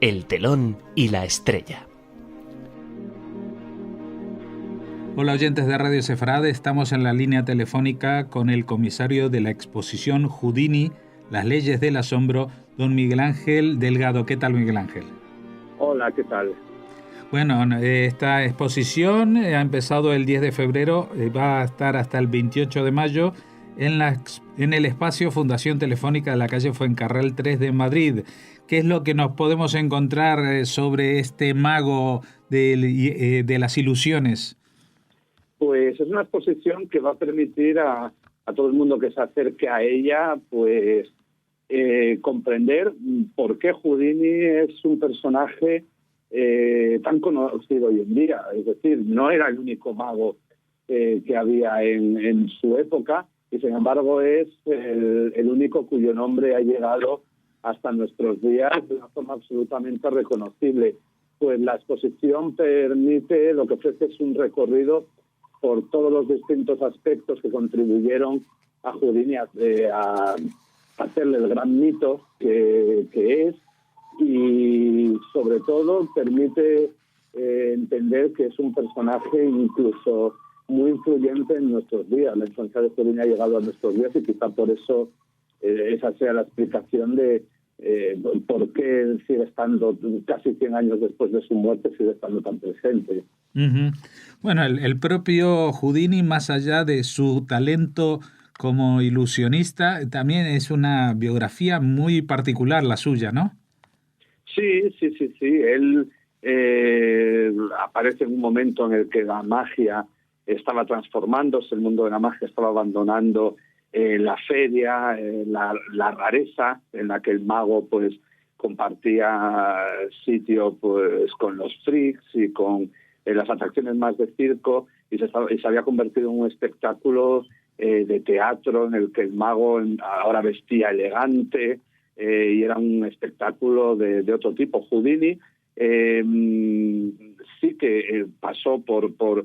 El telón y la estrella. Hola oyentes de Radio Sefarad, estamos en la línea telefónica con el comisario de la exposición Houdini, las leyes del asombro, don Miguel Ángel Delgado. ¿Qué tal, Miguel Ángel? Hola, ¿qué tal? Bueno, esta exposición ha empezado el 10 de febrero, va a estar hasta el 28 de mayo en el espacio Fundación Telefónica de la calle Fuencarral 3 de Madrid. ¿Qué es lo que nos podemos encontrar sobre este mago de las ilusiones? Pues es una exposición que va a permitir a todo el mundo que se acerque a ella, pues comprender por qué Houdini es un personaje tan conocido hoy en día. Es decir, no era el único mago que había en su época, y sin embargo es el único cuyo nombre ha llegado hasta nuestros días de una forma absolutamente reconocible. Pues la exposición permite, lo que ofrece es un recorrido por todos los distintos aspectos que contribuyeron a Houdini a hacerle el gran mito que es, y sobre todo permite entender que es un personaje incluso muy influyente en nuestros días. La influencia de Houdini ha llegado a nuestros días y quizá por eso esa sea la explicación de por qué él sigue estando, casi 100 años después de su muerte, sigue estando tan presente. Uh-huh. Bueno, el propio Houdini, más allá de su talento como ilusionista, también es una biografía muy particular la suya, ¿no? Sí. Él aparece en un momento en el que la magia estaba transformándose, el mundo de la magia estaba abandonando la feria, la rareza en la que el mago pues compartía sitio pues con los freaks y con las atracciones más de circo, y se había convertido en un espectáculo de teatro en el que el mago ahora vestía elegante, y era un espectáculo de otro tipo. Houdini sí que pasó por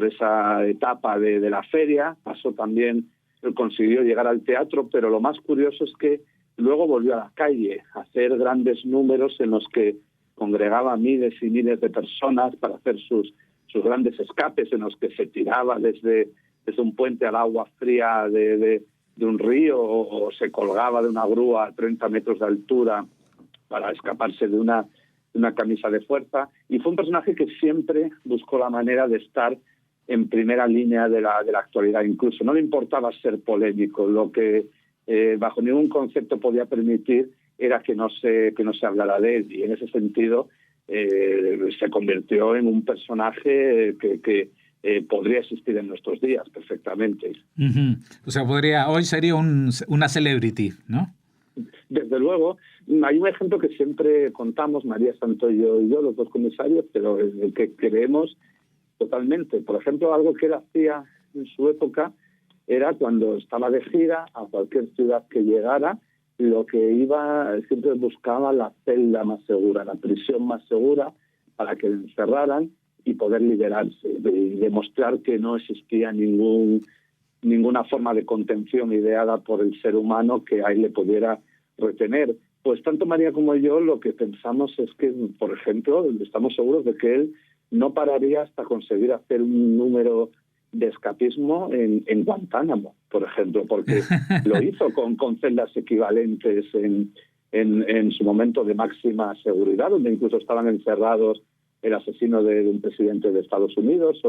esa etapa de la feria, pasó también, consiguió llegar al teatro, pero lo más curioso es que luego volvió a la calle a hacer grandes números en los que congregaba miles y miles de personas para hacer sus grandes escapes, en los que se tiraba desde un puente al agua fría de un río, o se colgaba de una grúa a 30 metros de altura para escaparse de una camisa de fuerza. Y fue un personaje que siempre buscó la manera de estar en primera línea de la actualidad. Incluso no le importaba ser polémico. Lo que bajo ningún concepto podía permitir era que no se hablara de él, y en ese sentido se convirtió en un personaje que podría existir en nuestros días perfectamente. Uh-huh. O sea, hoy sería una celebrity, ¿no? Desde luego. Hay un ejemplo que siempre contamos, María Santoyo y yo, los dos comisarios, pero el que creemos totalmente. Por ejemplo, algo que él hacía en su época era, cuando estaba de gira a cualquier ciudad que llegara, lo que iba, siempre buscaba la celda más segura, la prisión más segura, para que le encerraran y poder liberarse, y demostrar que no existía ninguna forma de contención ideada por el ser humano que ahí le pudiera retener. Pues tanto María como yo lo que pensamos es que, por ejemplo, estamos seguros de que él no pararía hasta conseguir hacer un número de escapismo en Guantánamo, por ejemplo, porque lo hizo con celdas equivalentes en su momento de máxima seguridad, donde incluso estaban encerrados el asesino de un presidente de Estados Unidos,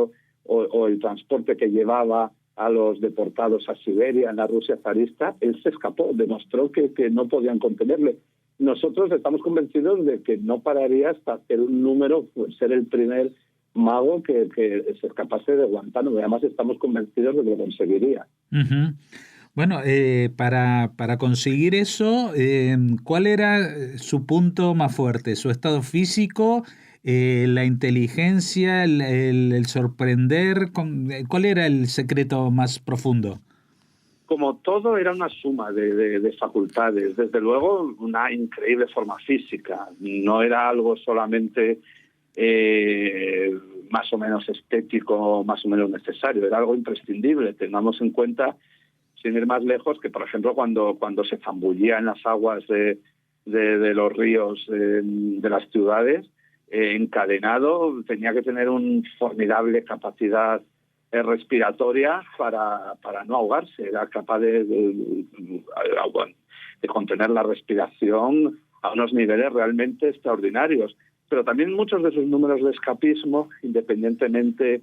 o el transporte que llevaba a los deportados a Siberia en la Rusia zarista. Él se escapó, demostró que no podían contenerle. Nosotros estamos convencidos de que no pararía hasta hacer un número, pues ser el primer mago que se escapase de Guantánamo, y además estamos convencidos de que lo conseguiría. Uh-huh. Bueno, para conseguir eso, ¿cuál era su punto más fuerte? ¿Su estado físico, la inteligencia, el sorprender? ¿Cuál era el secreto más profundo? Como todo, era una suma de facultades. Desde luego, una increíble forma física. No era algo solamente más o menos estético, más o menos necesario. Era algo imprescindible. Tengamos en cuenta, sin ir más lejos, que, por ejemplo, cuando se zambullía en las aguas de de los ríos de las ciudades, encadenado, tenía que tener una formidable capacidad respiratoria para no ahogarse, era capaz de contener la respiración a unos niveles realmente extraordinarios. Pero también muchos de sus números de escapismo, independientemente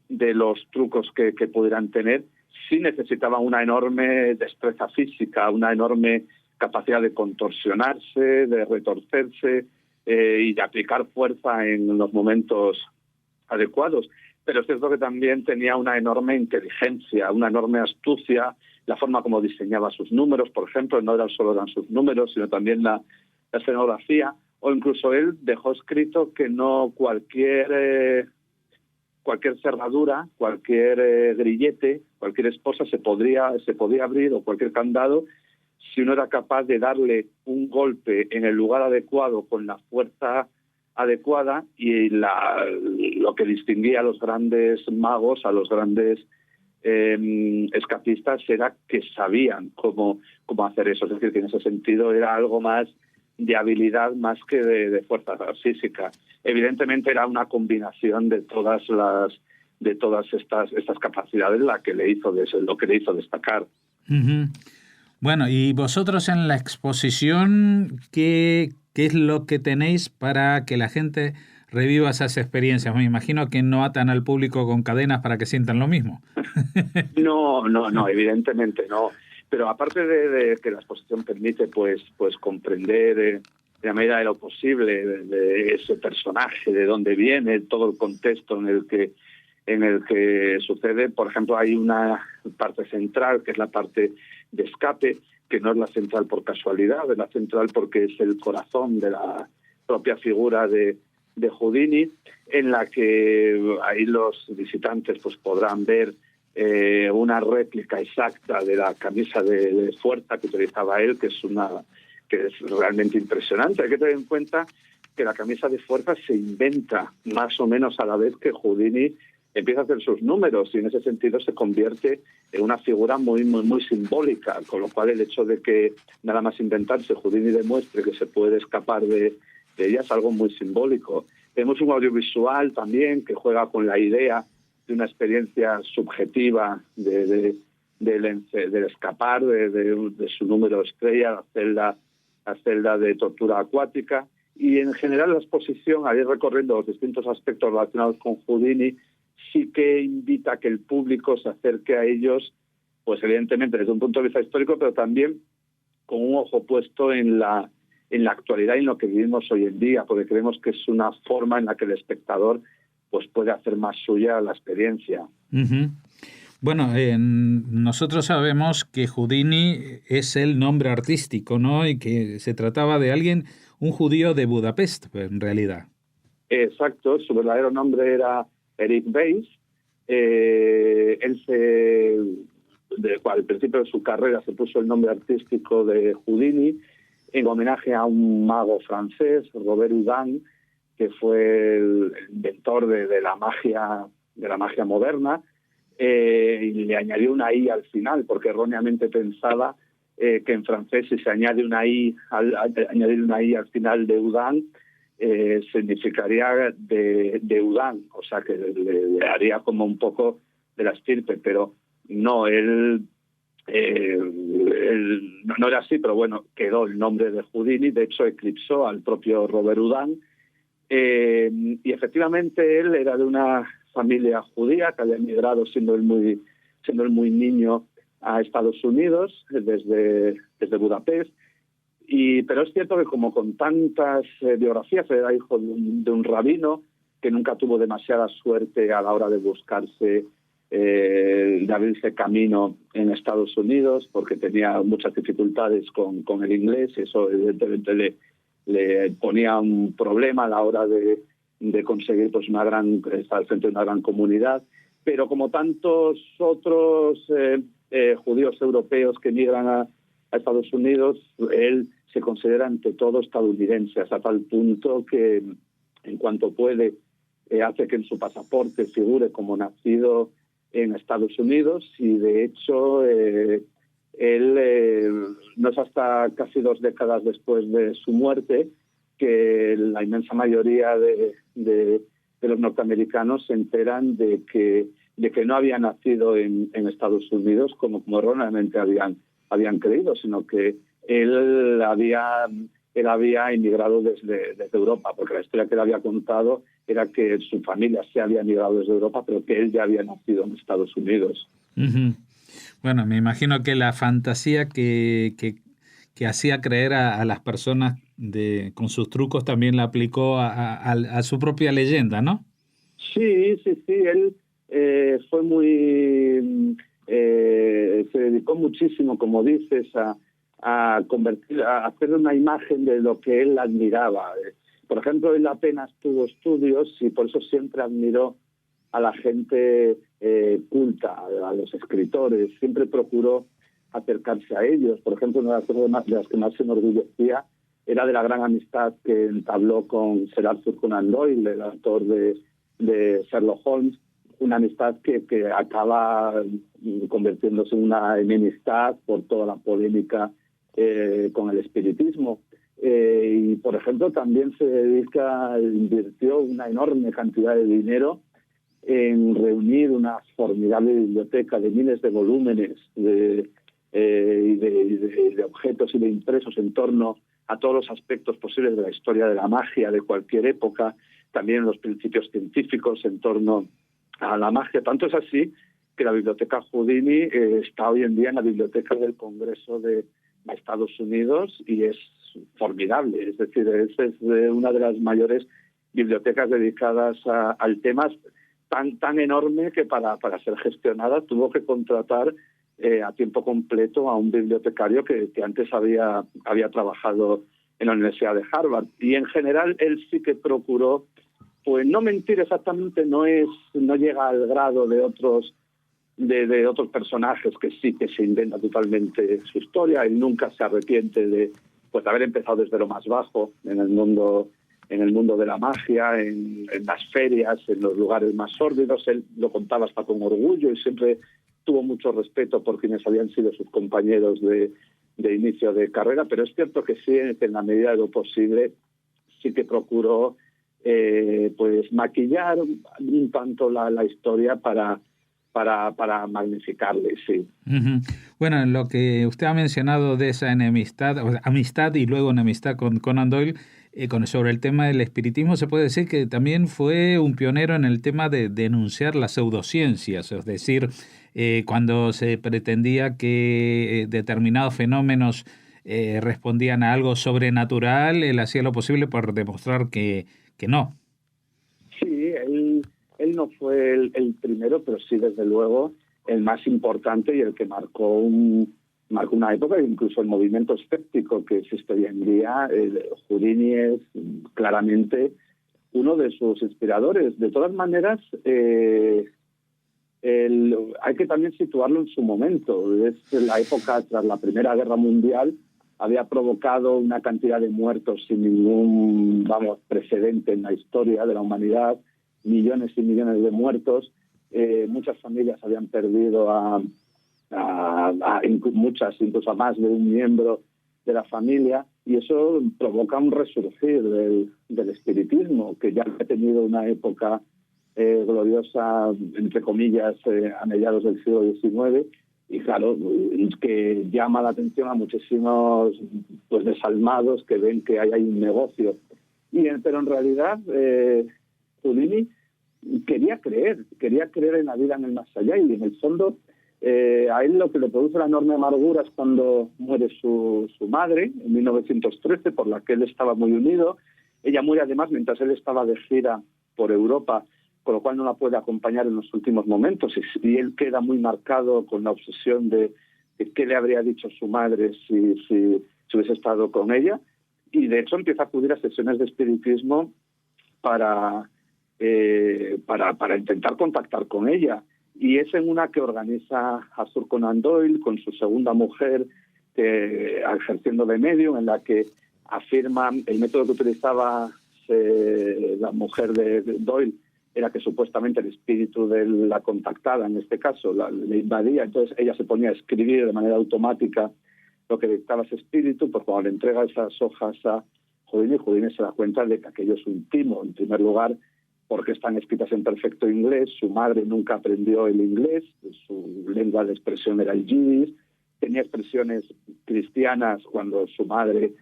de los trucos que pudieran tener, sí necesitaban una enorme destreza física, una enorme capacidad de contorsionarse, de retorcerse y de aplicar fuerza en los momentos adecuados. Pero es cierto que también tenía una enorme inteligencia, una enorme astucia, la forma como diseñaba sus números, por ejemplo, no solo eran sus números, sino también la escenografía, o incluso él dejó escrito que no cualquier cerradura, cualquier grillete, cualquier esposa se podía abrir, o cualquier candado, si uno era capaz de darle un golpe en el lugar adecuado con la fuerza adecuada. Y lo que distinguía a los grandes magos, a los grandes escapistas, era que sabían cómo hacer eso. Es decir, que en ese sentido era algo más de habilidad más que de fuerza física. Evidentemente era una combinación de todas estas capacidades lo que le hizo destacar. Uh-huh. Bueno, y vosotros en la exposición, ¿qué es lo que tenéis para que la gente reviva esas experiencias? Me imagino que no atan al público con cadenas para que sientan lo mismo. No, evidentemente no. Pero aparte de que la exposición permite pues comprender en la medida de lo posible de ese personaje, de dónde viene, todo el contexto en el que sucede. Por ejemplo, hay una parte central, que es la parte de escape, que no es la central por casualidad, es la central porque es el corazón de la propia figura de Houdini, en la que ahí los visitantes pues podrán ver una réplica exacta de la camisa de fuerza que utilizaba él, que es realmente impresionante. Hay que tener en cuenta que la camisa de fuerza se inventa más o menos a la vez que Houdini empieza a hacer sus números, y en ese sentido se convierte en una figura muy, muy, muy simbólica, con lo cual el hecho de que nada más inventarse Houdini demuestre que se puede escapar de ella es algo muy simbólico. Tenemos un audiovisual también que juega con la idea de una experiencia subjetiva del escapar de su número estrella, la celda de tortura acuática. Y en general la exposición, al ir recorriendo los distintos aspectos relacionados con Houdini, sí que invita a que el público se acerque a ellos, pues evidentemente desde un punto de vista histórico, pero también con un ojo puesto en la actualidad y en lo que vivimos hoy en día, porque creemos que es una forma en la que el espectador pues puede hacer más suya la experiencia. Uh-huh. Bueno, nosotros sabemos que Houdini es el nombre artístico, ¿no? Y que se trataba de un judío de Budapest, en realidad. Exacto, su verdadero nombre era Eric Weiss. Al principio de su carrera se puso el nombre artístico de Houdini en homenaje a un mago francés, Robert Houdin, que fue el inventor de la magia moderna, y le añadió una I al final, porque erróneamente pensaba que en francés, si se añade una I al final de Houdin, significaría de Houdin, o sea que le haría como un poco de la estirpe, pero no, él no era así, pero bueno, quedó el nombre de Houdini. De hecho eclipsó al propio Robert Houdin, y efectivamente él era de una familia judía que había emigrado siendo él muy niño a Estados Unidos desde Budapest. Pero es cierto que, como con tantas biografías, era hijo de un rabino que nunca tuvo demasiada suerte a la hora de buscarse, de abrirse camino en Estados Unidos, porque tenía muchas dificultades con el inglés, y eso evidentemente le ponía un problema a la hora de conseguir pues estar frente a una gran comunidad. Pero como tantos otros judíos europeos que emigran a Estados Unidos, él se considera ante todo estadounidense, hasta tal punto que, en cuanto puede, hace que en su pasaporte figure como nacido en Estados Unidos, y de hecho él no es hasta casi 2 décadas después de su muerte que la inmensa mayoría de los norteamericanos se enteran de que no había nacido en Estados Unidos como erróneamente habían creído, sino que él había emigrado desde Europa, porque la historia que él había contado era que su familia se había emigrado desde Europa, pero que él ya había nacido en Estados Unidos. Uh-huh. Bueno, me imagino que la fantasía que hacía creer a las personas con sus trucos también la aplicó a su propia leyenda, ¿no? Sí. Él fue muy... se dedicó muchísimo, como dices, a hacer una imagen de lo que él admiraba. Por ejemplo, él apenas tuvo estudios y por eso siempre admiró a la gente culta, a los escritores. Siempre procuró acercarse a ellos. Por ejemplo, una de las que más se enorgullecía era de la gran amistad que entabló con Sir Arthur Conan Doyle, el autor de Sherlock Holmes, una amistad que acaba convirtiéndose en una enemistad por toda la polémica con el espiritismo. Y, por ejemplo, también invirtió una enorme cantidad de dinero en reunir una formidable biblioteca de miles de volúmenes de objetos y de impresos en torno a todos los aspectos posibles de la historia de la magia de cualquier época, también los principios científicos en torno a la magia. Tanto es así que la biblioteca Houdini está hoy en día en la biblioteca del Congreso de Estados Unidos y es formidable. Es decir, es una de las mayores bibliotecas dedicadas al tema, tan enorme que para ser gestionada tuvo que contratar a tiempo completo a un bibliotecario que antes había trabajado en la Universidad de Harvard. Y en general él sí que procuró, pues no mentir exactamente, no llega al grado de otros personajes que sí que se inventan totalmente su historia. Él nunca se arrepiente de haber empezado desde lo más bajo en el mundo de la magia, en las ferias, en los lugares más sórdidos. Él lo contaba hasta con orgullo y siempre tuvo mucho respeto por quienes habían sido sus compañeros de inicio de carrera, pero es cierto que sí, en la medida de lo posible, sí que procuró pues maquillar un tanto la historia para magnificarle, sí. Uh-huh. Bueno, lo que usted ha mencionado de esa enemistad, o sea, amistad y luego enemistad con Conan Doyle, sobre el tema del espiritismo, se puede decir que también fue un pionero en el tema de denunciar las pseudociencias, es decir, cuando se pretendía que determinados fenómenos respondían a algo sobrenatural, él hacía lo posible por demostrar que no. Sí, él no fue el primero, pero sí, desde luego, el más importante y el que marcó una época. Incluso el movimiento escéptico que existe hoy en día, Houdini es claramente uno de sus inspiradores. De todas maneras, hay que también situarlo en su momento. Es la época tras la Primera Guerra Mundial, había provocado una cantidad de muertos sin ningún precedente en la historia de la humanidad, millones y millones de muertos. Muchas familias habían perdido muchas, incluso a más de un miembro de la familia, y eso provoca un resurgir del espiritismo, que ya ha tenido una época gloriosa, entre comillas, a mediados del siglo XIX, y claro, que llama la atención a muchísimos desalmados que ven que hay un negocio. Pero en realidad Houdini quería creer en la vida en el más allá, y en el fondo a él lo que le produce la enorme amargura es cuando muere su madre en 1913, por la que él estaba muy unido. Ella muere además mientras él estaba de gira por Europa, con lo cual no la puede acompañar en los últimos momentos, y él queda muy marcado con la obsesión de qué le habría dicho su madre si hubiese estado con ella, y de hecho empieza a acudir a sesiones de espiritismo para intentar contactar con ella, y es en una que organiza Arthur Conan Doyle con su segunda mujer, ejerciendo de medium, en la que afirma el método que utilizaba la mujer de Doyle era que supuestamente el espíritu de la contactada, en este caso, le invadía. Entonces ella se ponía a escribir de manera automática lo que dictaba ese espíritu, pues cuando le entrega esas hojas a Houdini se da cuenta de que aquello es un timo, en primer lugar, porque están escritas en perfecto inglés, su madre nunca aprendió el inglés, su lengua de expresión era el yiddish, tenía expresiones cristianas cuando su madre,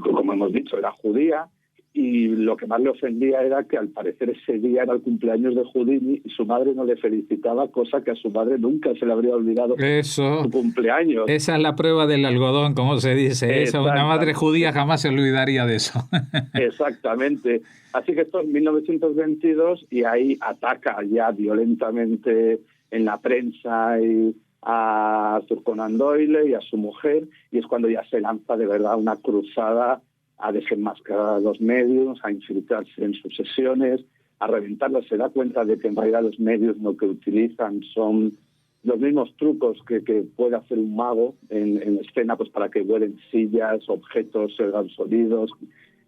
como hemos dicho, era judía, y lo que más le ofendía era que al parecer ese día era el cumpleaños de Houdini y su madre no le felicitaba, cosa que a su madre nunca se le habría olvidado su cumpleaños. Esa es la prueba del algodón, como se dice. Esa, una madre judía jamás se olvidaría de eso. Exactamente. Así que esto es 1922 y ahí ataca ya violentamente en la prensa y a Arthur Conan Doyle y a su mujer, y es cuando ya se lanza de verdad una cruzada a desenmascarar a los medios, a infiltrarse en sus sesiones, a reventarlas. Se da cuenta de que en realidad los medios lo que utilizan son los mismos trucos que puede hacer un mago en escena, pues para que vuelen sillas, objetos, se oigan sonidos,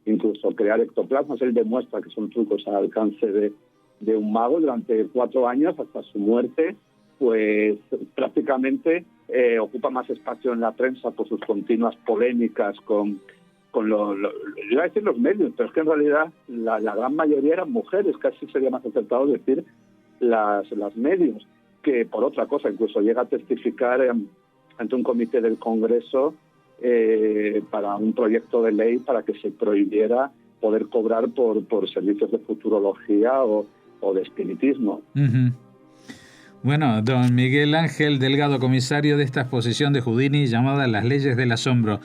incluso crear ectoplasmas. Él demuestra que son trucos al alcance de un mago. Durante 4 años, hasta su muerte, pues prácticamente ocupa más espacio en la prensa por sus continuas polémicas con yo iba a decir los medios, pero es que en realidad la gran mayoría eran mujeres, casi sería más acertado decir las medios, que por otra cosa incluso llega a testificar ante un comité del Congreso para un proyecto de ley para que se prohibiera poder cobrar por servicios de futurología o de espiritismo. Uh-huh. Bueno, don Miguel Ángel Delgado, comisario de esta exposición de Houdini llamada Las leyes del asombro.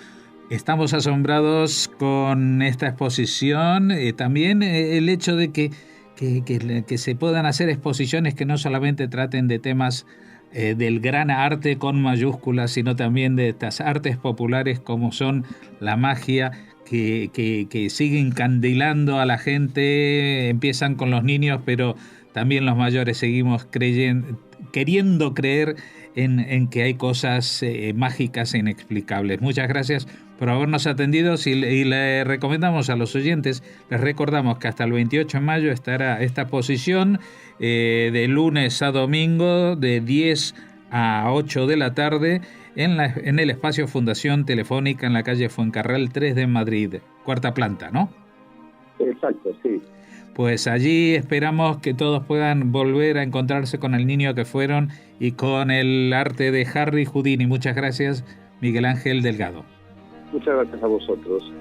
Estamos asombrados con esta exposición. También el hecho de que se puedan hacer exposiciones que no solamente traten de temas del gran arte con mayúsculas, sino también de estas artes populares como son la magia, que siguen encandilando a la gente. Empiezan con los niños, pero también los mayores seguimos queriendo creer en que hay cosas mágicas e inexplicables. Muchas gracias por habernos atendido y le recomendamos a los oyentes, les recordamos que hasta el 28 de mayo estará esta exposición de lunes a domingo de 10 a 8 de la tarde en el espacio Fundación Telefónica en la calle Fuencarral 3 de Madrid, 4ª planta, ¿no? Exacto, sí. Pues allí esperamos que todos puedan volver a encontrarse con el niño que fueron y con el arte de Harry Houdini. Muchas gracias, Miguel Ángel Delgado. Muchas gracias a vosotros.